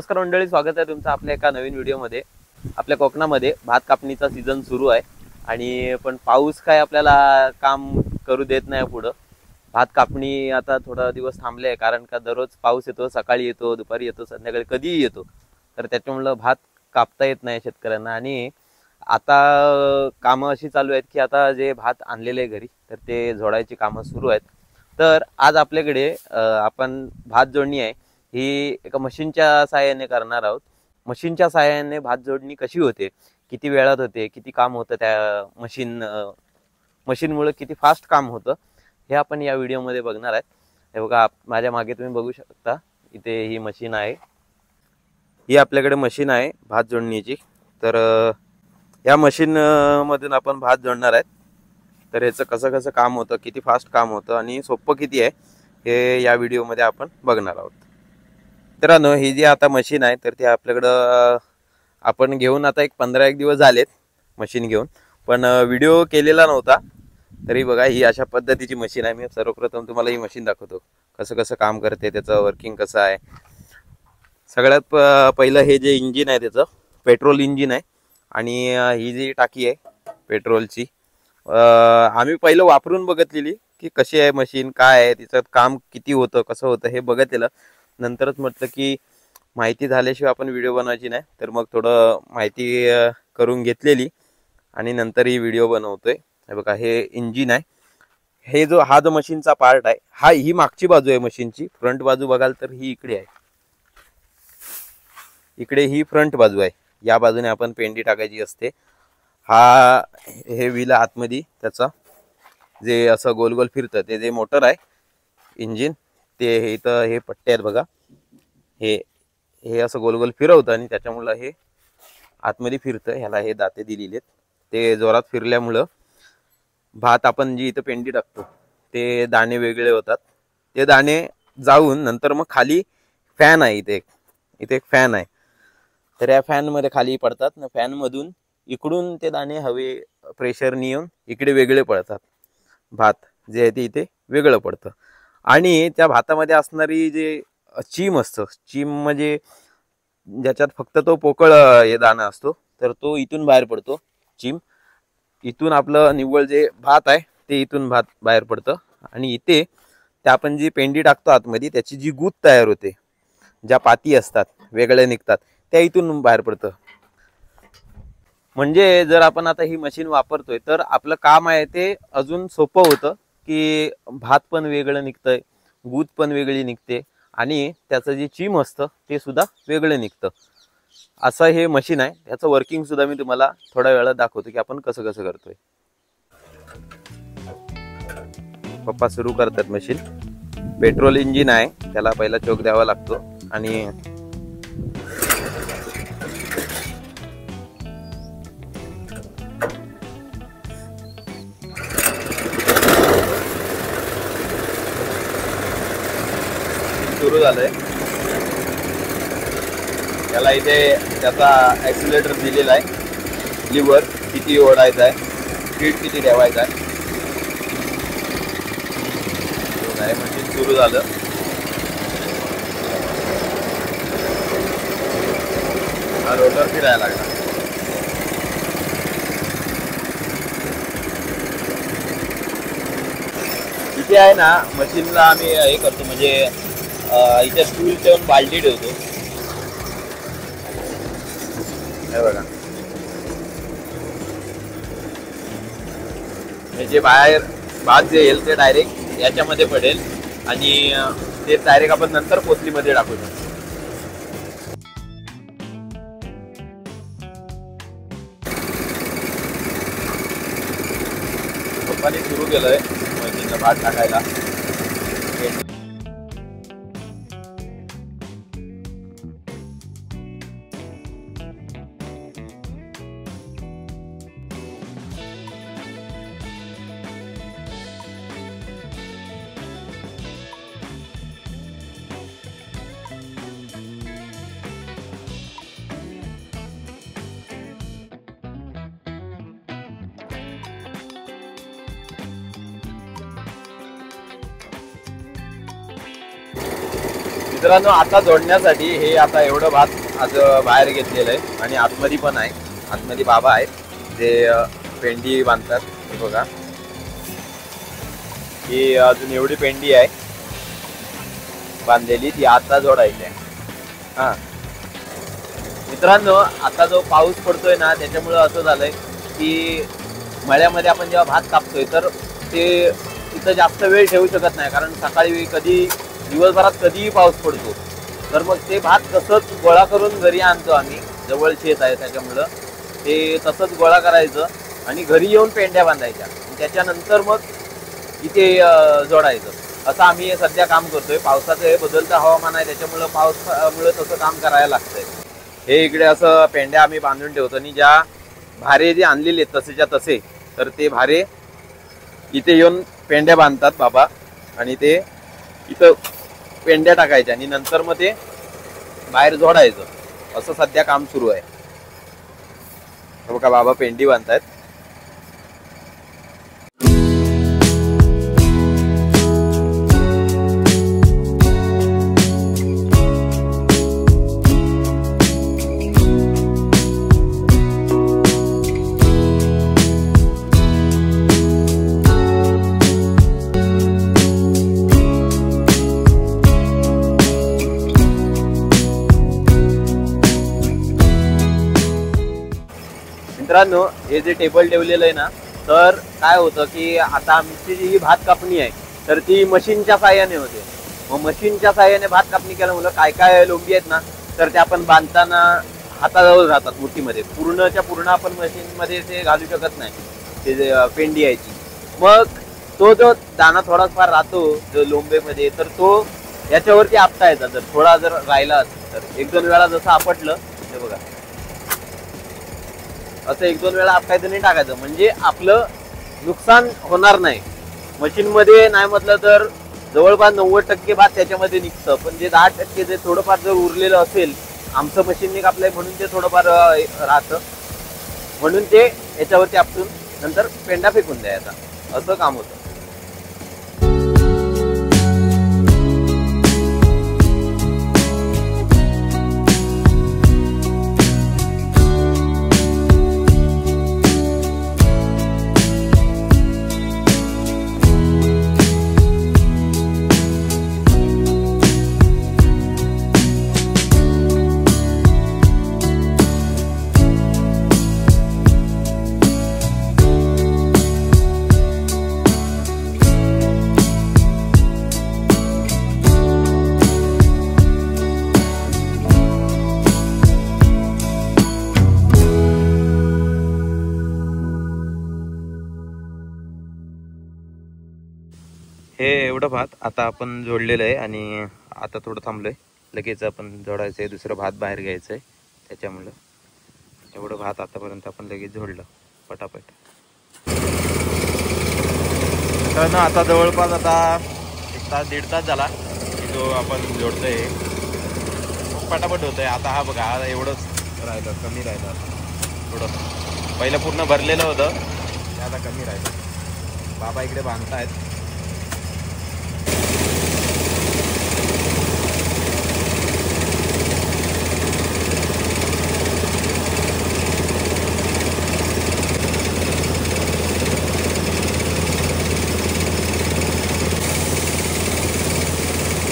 नमस्कार मंडळी, स्वागत आहे तुमचं आपल्या एका नवीन व्हिडिओमध्ये। आपल्या कोकणामध्ये भात कापणीचा सीझन सुरू आहे आणि पण पाऊस काय आपल्याला काम करू देत नाही पुढे। भात कापणी आता थोडा दिवस थांबले आहे, कारण का दररोज पाऊस येतो, सकाळी येतो, दुपारी येतो, संध्याकाळी कधीही येतो। तर त्याच्यामुळे भात कापता येत नाही शेतकऱ्यांना। आणि आता कामं अशी चालू आहेत की आता जे भात आणलेले घरी तर ते जोडायची कामं सुरू आहेत। तर आज आपल्याकडे आपण भात जोडणी आहे ही एका मशीनच्या सहाय्याने करणार आहोत। मशीनच्या सहाय्याने भात जोडणी कशी होते, किती वेळात होते, किती काम होतं त्या मशीनमुळे किती फास्ट काम होतं हे आपण या व्हिडिओमध्ये बघणार आहेत। हे बघा, माझ्या मागे तुम्ही बघू शकता, इथे ही मशीन आहे। ही आपल्याकडे मशीन आहे भात जोडणीची। तर या मशीन मधून आपण भात जोडणार आहेत। तर याचं कसं कसं काम होतं, किती फास्ट काम होतं आणि सोपं किती आहे हे या व्हिडिओमध्ये आपण बघणार आहोत। मित्रांनो, ही जी आता मशीन आहे तर ती आपल्याकडं आपण घेऊन आता 15-1 दिवस झालेत मशीन घेऊन, पण व्हिडिओ केलेला नव्हता। तरी बघा, ही अशा पद्धतीची मशीन आहे। मी सर्वप्रथम तुम्हाला ही मशीन दाखवतो कसं कसं काम करते, त्याचं वर्किंग कसं आहे। सगळ्यात पहिलं हे जे इंजिन आहे त्याचं पेट्रोल इंजिन आहे आणि ही जी टाकी आहे पेट्रोलची आम्ही पहिलं वापरून बघितलेली की कशी आहे मशीन, काय आहे, तिचं काम किती होतं, कसं होतं हे बघितलेलं। नंतरच म्हटलं की माहिती झाल्याशिवाय आपण व्हिडिओ बनवायची नाही, तर मग थोडं माहिती करून घेतलेली आणि नंतर ही व्हिडिओ बनवतोय। हे बघा, हे इंजिन आहे। हे हा जो मशीनचा पार्ट आहे ही मागची बाजू आहे मशीनची। फ्रंट बाजू बघाल तर ही इकडे आहे, इकडे ही फ्रंट बाजू आहे। या बाजूने आपण पेंडी टाकायची असते। हे व्हील आतमध्ये त्याचा जे असं गोल गोल फिरतं ते जे मोटर आहे इंजिन, ते इथं हे पट्टे आहेत बघा, हे असं गोल गोल फिरवतं आणि त्याच्यामुळे हे आतमध्ये फिरतं। ह्याला हे दाते दिलेले आहेत, ते जोरात फिरल्यामुळं भात आपण जी इथं पेंडी टाकतो ते दाणे वेगळे होतात। ते दाणे जाऊन नंतर मग खाली फॅन आहे, इथे एक फॅन आहे। तर या फॅन मध्ये खाली पडतात ना, फॅन मधून इकडून ते दाणे हवे प्रेशरने येऊन इकडे वेगळे पडतात। भात जे आहे ते इथे वेगळं पडतं आणि त्या भातामध्ये असणारी जे चीम असतं, चीम म्हणजे ज्याच्यात फक्त तो पोकळ हे दाणा असतो, तर तो इथून बाहेर पडतो। चीम इथून आपलं निव्वळ जे भात आहे ते इथून भात बाहेर पडतं आणि इथे त्या आपण जी पेंडी टाकतो आतमध्ये त्याची जी गूत तयार होते, ज्या पाती असतात वेगळे निघतात, त्या इथून बाहेर पडतं। म्हणजे जर आपण आता ही मशीन वापरतोय तर आपलं काम आहे ते अजून सोपं होतं की भात पण वेगळं निघतंय, गूत पण वेगळी निघते आणि त्याचं जे चीम असतं ते सुद्धा वेगळं निघतं। असं हे मशीन आहे। याचं वर्किंग सुद्धा मी तुम्हाला थोड्या वेळात दाखवतो की आपण कसं कसं करतोय। पप्पा सुरू करतात मशीन। पेट्रोल इंजिन आहे, त्याला पहिला चोक द्यावा लागतो आणि सुरू झालंय। त्याला इथे त्याचा ॲक्सिलेटर दिलेला आहे, लिव्हर किती ओढायचा आहे, स्पीड किती ठेवायचा आहे। मशीन सुरू झालं। हा रोटर फिरायला लागला। इथे आहे ना मशीनला आम्ही हे करतो, म्हणजे इथे स्टूल ठेवून बाल्टी ठेवतो। हे बघा, म्हणजे बाहेर भात जे येईल ते डायरेक्ट याच्यामध्ये पडेल आणि ते डायरेक्ट आपण नंतर पोतलीमध्ये टाकू शकतो। पप्पाने सुरू केलंय मशीनला भात टाकायला। मित्रांनो आता जोडण्यासाठी हे आता एवढं भात आज बाहेर घेतलेलं आहे आणि आतमध्ये पण आहे. आतमध्ये बाबा आहेत जे पेंडी बांधतात. हे बघा ही अजून एवढी पेंडी आहे बांधलेली, ती आता जोडायची आहे. हा मित्रांनो आता जो पाऊस पडतोय ना त्याच्यामुळे असं झालंय की मळ्यामध्ये आपण जेव्हा भात कापतोय तर ते तिथं जास्त वेळ ठेवू शकत नाही, कारण सकाळी कधी दिवसभरात कधीही पाऊस पडतो. तर मग ते भात तसंच गोळा करून घरी आणतो आम्ही. जवळ शेत आहे त्याच्यामुळं ते तसंच गोळा करायचं आणि घरी येऊन पेंड्या बांधायच्या. त्याच्यानंतर मग इथे जोडायचं. असं आम्ही सध्या काम करतोय. पावसाचं हे बदलतं हवामान आहे त्याच्यामुळं पावसामुळे तसं काम करायला लागतंय. हे इकडे असं पेंड्या आम्ही बांधून ठेवतो आणि ज्या भारे जे आणलेले तसेच्या तसे तर ते भारे इथे येऊन पेंड्या बांधतात बाबा आणि ते इथं पेंड्या टाकायच्या आणि नंतर मग ते बाहेर जोडायचं. असं सध्या काम सुरू आहे. बघा बाबा पेंडी बांधतायत. मित्रांनो हे जे टेबल ठेवलेलं आहे ना तर काय होतं की आता आमची जी भात कापणी आहे तर ती मशीनच्या साहाय्याने होते. मग मशीनच्या साहाय्याने भात कापणी केल्यामुळे काय काय लोंबी आहेत ना तर ते आपण बांधताना हाताजवळ राहतात मुठीमध्ये. पूर्णच्या पूर्ण आपण मशीनमध्ये ते घालू शकत नाही ते जे पेंडी आहे ती. मग तो जो दाणा थोडाफार राहतो जो लोंबेमध्ये तर तो याच्यावरती आपटा येतात. जर थोडा जर राहिला असेल तर एक दोन वेळा जसं आपटलं हे बघा असं एक दोन वेळा आपटायचं नाही टाकायचं म्हणजे आपलं नुकसान होणार नाही. मशीनमध्ये नाही म्हटलं तर जवळपास 90% भात त्याच्यामध्ये निघतं, पण जे 10% जे थोडंफार जर उरलेलं असेल आमचं मशीनने कापलंय म्हणून ते थोडंफार राहतं म्हणून ते याच्यावरती आपटून नंतर पेंडा फेकून द्यायचा. असं काम होतं. हे एवढं भात आता आपण जोडलेलं आहे आणि आता थोडं थांबलोय. लगेच आपण जोडायचं आहे. दुसरं भात बाहेर घ्यायचं आहे त्याच्यामुळं एवढं भात आतापर्यंत आपण लगेच जोडलं पटापट. तर आता जवळपास आता 1 तास 1.5 तास झाला की जो आपण जोडतोय पटापट होतोय. आता हा बघा हा एवढंच राहिलं, कमी राहिलं थोडं. पहिलं पूर्ण भरलेलं होतं ते आता कमी राहिलं. बाबा इकडे बांधतायत.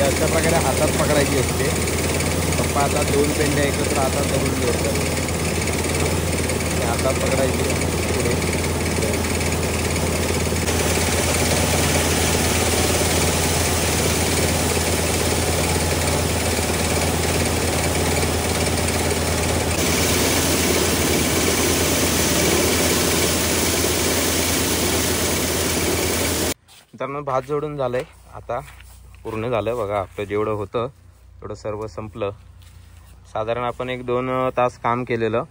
अशा प्रकारे हातात पकडायची असते. पप्पा आता 2 पेंड्या एकत्र हातात धरून जोडतात. हातात पकडायची पुढे. तर भात जोडून झालंय आता पूर्ण झालं. बघा आपलं जेवढं होतं तेवढं सर्व संपलं. साधारण आपण 1-2 तास काम केलेलं.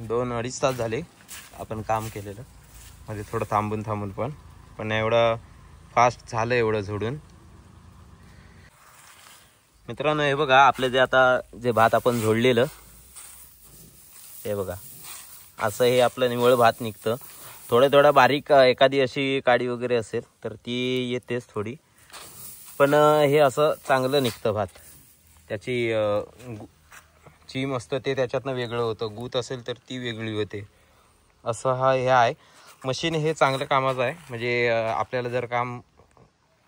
2-2.5 तास झाले आपण काम केलेलं. म्हणजे थोडं थांबून पण एवढं फास्ट झालं एवढं जोडून. मित्रांनो हे बघा आपलं जे आता जे भात आपण जोडलेलं हे बघा असं हे आपलं निवळ भात निघतं. थोडं बारीक एखादी अशी काडी वगैरे असेल तर ती येतेच थोडी. पण हे असं चांगलं निघतं भात. त्याची चीम असतं ते त्याच्यातनं वेगळं होतं, गूत असेल तर ती वेगळी होते. असं हे आहे मशीन. हे चांगलं कामाचं आहे. म्हणजे आपल्याला जर काम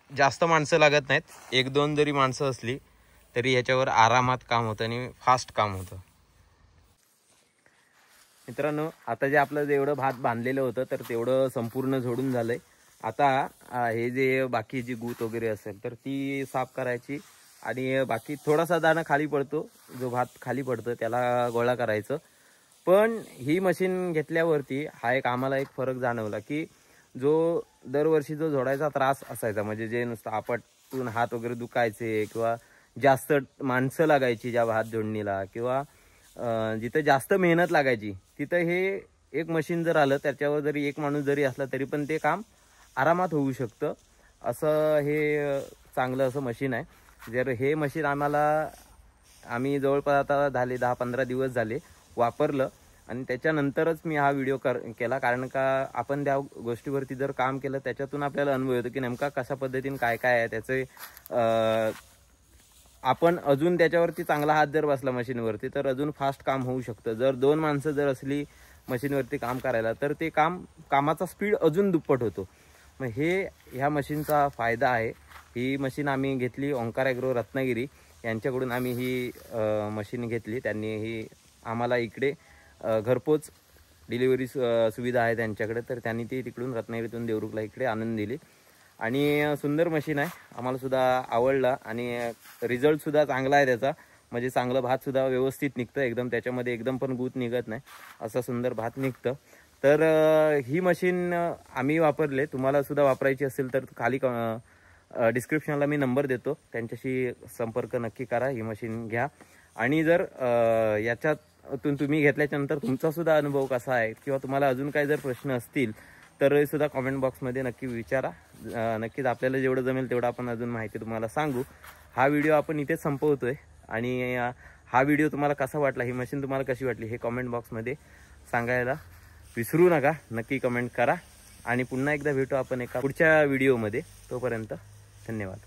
जास्त माणसं लागत नाहीत, 1-2 जरी माणसं असली तरी ह्याच्यावर आरामात काम होतं आणि फास्ट काम होतं. मित्रांनो, आता जे आपलं जेवढं भात बांधलेलं होतं तर तेवढं संपूर्ण झोडून झालंय. आता हे जे बाकी जी गूत वगैरे असेल तर ती साफ करायची आणि बाकी थोडासा दाणा खाली पडतो, जो भात खाली पडतो त्याला गोळा करायचं. पण ही मशीन घेतल्यावरती हा एक आम्हाला एक फरक जाणवला की जो दरवर्षी जो झोडायचा त्रास असायचा, म्हणजे जे नुसतं आपटून हात वगैरे दुखायचे किंवा जास्त माणसं लागायची ज्या भात जोडणीला किंवा जिथे जास्त मेहनत लागायची तिथं हे एक मशीन जर आलं त्याच्यावर जरी एक माणूस जरी असला तरी पण ते काम आरामात होऊ शकतं. असं हे चांगलं असं मशीन आहे. जर हे मशीन आम्ही जवळपास आता झाले 10-15 दिवस झाले वापरलं आणि त्याच्यानंतरच मी हा व्हिडिओ केला. कारण का आपण त्या गोष्टीवरती जर काम केलं त्याच्यातून आपल्याला अनुभव येतो की नेमका कशा पद्धतीने काय काय आहे त्याचे. आपण अजून त्याच्यावरती चांगला हात जर बसला मशीनवरती तर अजून फास्ट काम होऊ शकतं. जर 2 माणसं जर असली मशीनवरती काम करायला तर ते कामाचा स्पीड अजून दुप्पट होतो. मग ह्या मशीनचा फायदा आहे. ही मशीन आम्ही घेतली ओंकार ॲग्रो रत्नागिरी यांच्याकडून आम्ही ही मशीन घेतली. त्यांनी ही आम्हाला इकडे घरपोच डिलिव्हरी सुविधा आहे त्यांच्याकडे, तर त्यांनी ती तिकडून रत्नागिरीतून देवरुखला इकडे आणून दिली आणि सुंदर मशीन आहे. आम्हाला सुद्धा आवडला आणि रिझल्ट सुद्धा चांगला आहे त्याचा. म्हणजे चांगलं भात सुद्धा व्यवस्थित निघतं एकदम, त्याच्यामध्ये एकदम पण गूत निघत नाही, असं सुंदर भात निघतं. तर ही मशीन आम्ही वापरले. तुम्हाला सुद्धा वापरायची असेल तर खाली डिस्क्रिप्शनला मी नंबर देतो, त्यांच्याशी संपर्क नक्की करा, ही मशीन घ्या. आणि जर याच्यातून तुम्ही घेतल्याच्यानंतर तुमचा सुद्धा अनुभव कसा आहे किंवा तुम्हाला अजून काही जर प्रश्न असतील तर सुद्धा कमेंट बॉक्समध्ये नक्की विचारा. नक्कीच आपल्याला जेवढं जमेल तेवढं आपण अजून माहिती तुम्हाला सांगू. हा व्हिडिओ आपण इथेच संपवतोय आणि हा व्हिडिओ तुम्हाला कसा वाटला, ही मशीन तुम्हाला कशी वाटली हे कमेंट बॉक्समध्ये सांगायला विसरू नका. नक्की कमेंट करा आणि पुन्हा एकदा भेटू आपण एका पुढच्या व्हिडिओमध्ये. तोपर्यंत धन्यवाद.